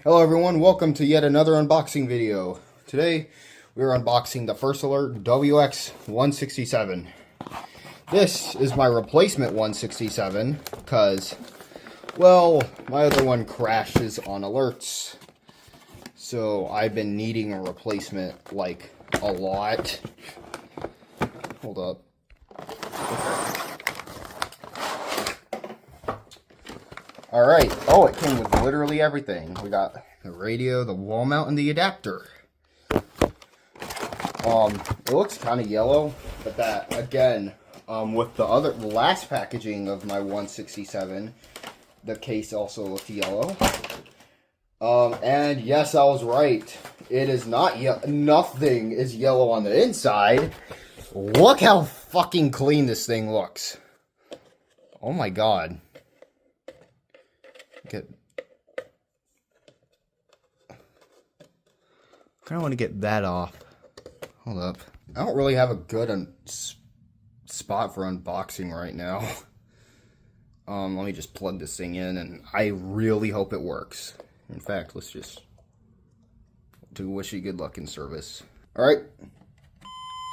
Hello everyone, welcome to yet another unboxing video. Today we are unboxing the First Alert WX-167. This is my replacement 167 because, well, my other one crashes on alerts. So I've been needing a replacement like a lot. Hold up. Alright, oh, it came with literally everything. We got the radio, the wall mount, and the adapter. It looks kind of yellow, but that, again, with the last packaging of my 167, the case also looked yellow. And yes, I was right. It is not nothing is yellow on the inside. Look how fucking clean this thing looks. Oh my god. I kind of want to get that off. Hold up. I don't really have a good spot for unboxing right now. Let me just plug this thing in, and I really hope it works. In fact, let's just wish you good luck in service. Alright.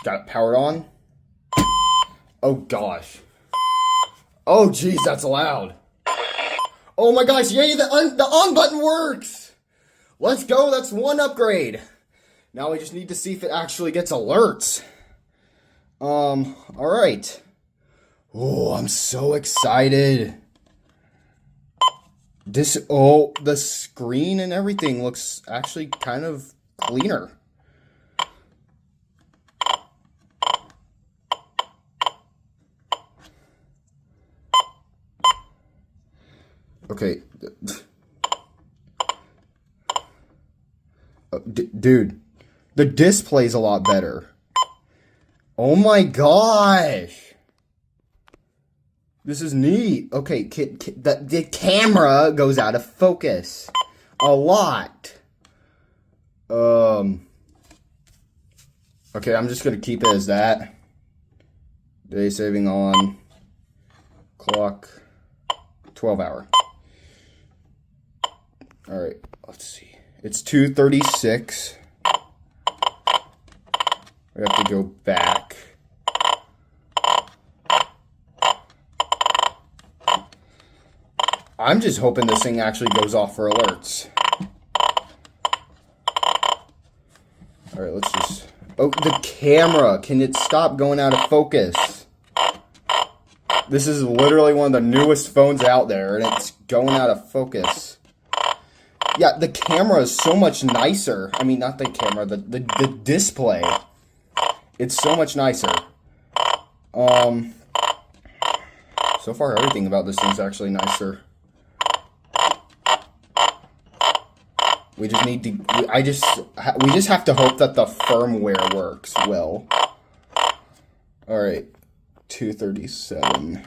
Got it powered on. Oh gosh. Oh geez, that's loud. Oh my gosh, yay, the on button works! Let's go, that's one upgrade. Now we just need to see if it actually gets alerts. Alright. Oh, I'm so excited. The screen and everything looks actually kind of cleaner. Okay. Dude, the display's a lot better. Oh my gosh. This is neat. Okay, the camera goes out of focus a lot. Okay, I'm just gonna keep it as that. Day saving on. Clock. 12 hour. Alright, let's see. It's 2:36. We have to go back. I'm just hoping this thing actually goes off for alerts. Alright, let's just... Oh, the camera! Can it stop going out of focus? This is literally one of the newest phones out there, and it's going out of focus. Yeah, the camera is so much nicer. I mean, not the camera, the display. It's so much nicer. So far, everything about this thing's actually nicer. We just need to... we just have to hope that the firmware works well. Alright. 2:37.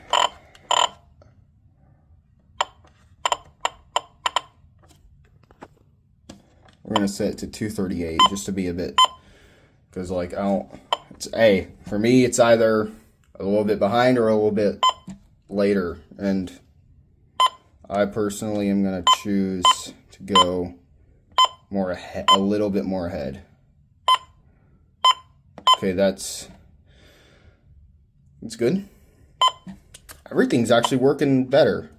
We're gonna set it to 2:38 just to be a bit, because like for me it's either a little bit behind or a little bit later, and I personally am gonna choose to go more ahead, a little bit more ahead. Okay, that's good. Everything's actually working better.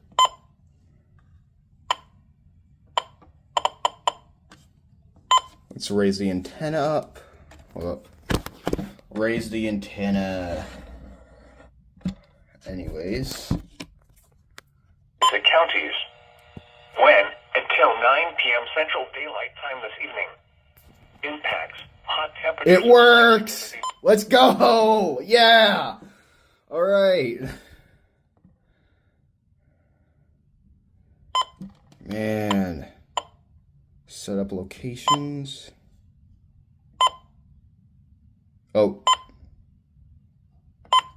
Let's raise the antenna up. Hold up. Raise the antenna. Anyways. The counties. When until 9 p.m. Central Daylight Time this evening. Impacts hot temperatures. It works! Let's go! Yeah! Alright. Man. Set up locations. Oh.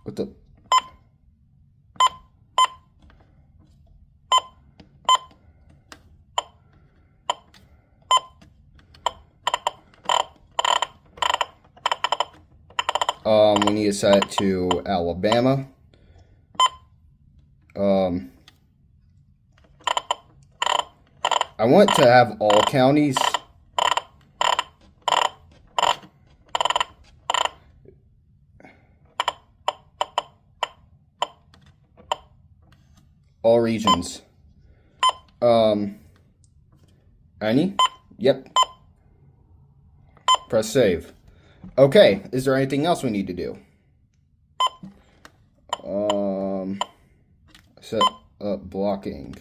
What the? We need to set it to Alabama. I want to have all counties. All regions. Any? Yep. Press save. Okay, is there anything else we need to do? Set up blocking.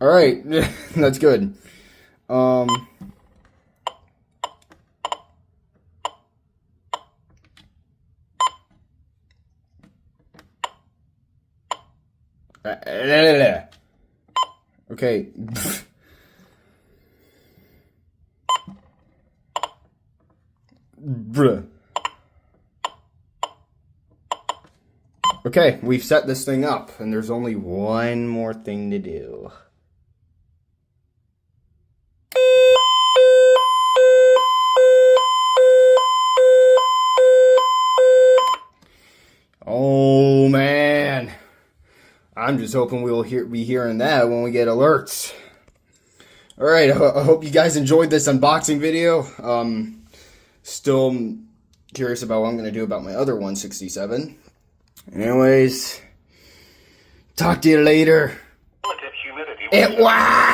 All right, that's good. Okay. Bruh. Okay, we've set this thing up, and there's only one more thing to do. Oh man, I'm just hoping we'll be hearing that when we get alerts. All right, I hope you guys enjoyed this unboxing video. Still curious about what I'm going to do about my other 167. Anyways, talk to you later. Relative humidity. It was.